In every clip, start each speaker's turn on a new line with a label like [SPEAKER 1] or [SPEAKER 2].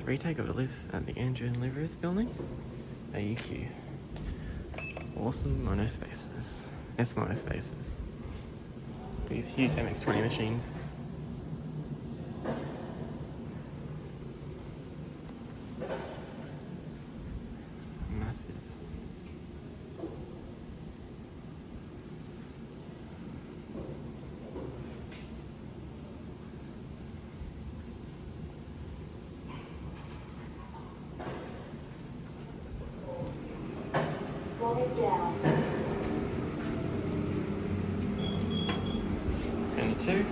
[SPEAKER 1] the retake of the lifts at the Andrew and Liveris building. AUQ. Awesome monospaces. Monospaces. These huge MX-20 machines. Massive.
[SPEAKER 2] Going down.
[SPEAKER 1] 22.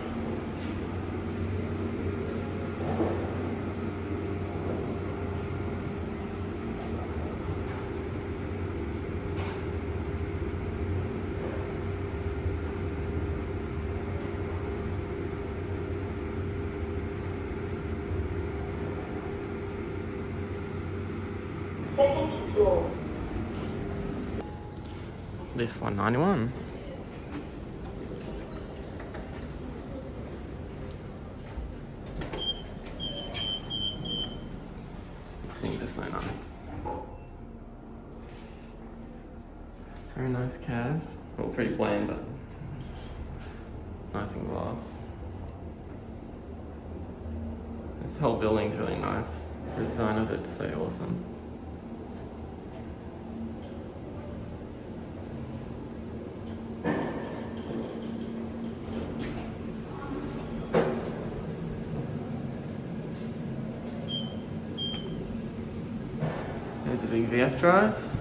[SPEAKER 2] Second floor.
[SPEAKER 1] Lift 191. These things are so nice. Very nice cab. Well, pretty bland, but nice and glass. This whole building's really nice. The design of it's so awesome. There's a big VF drive.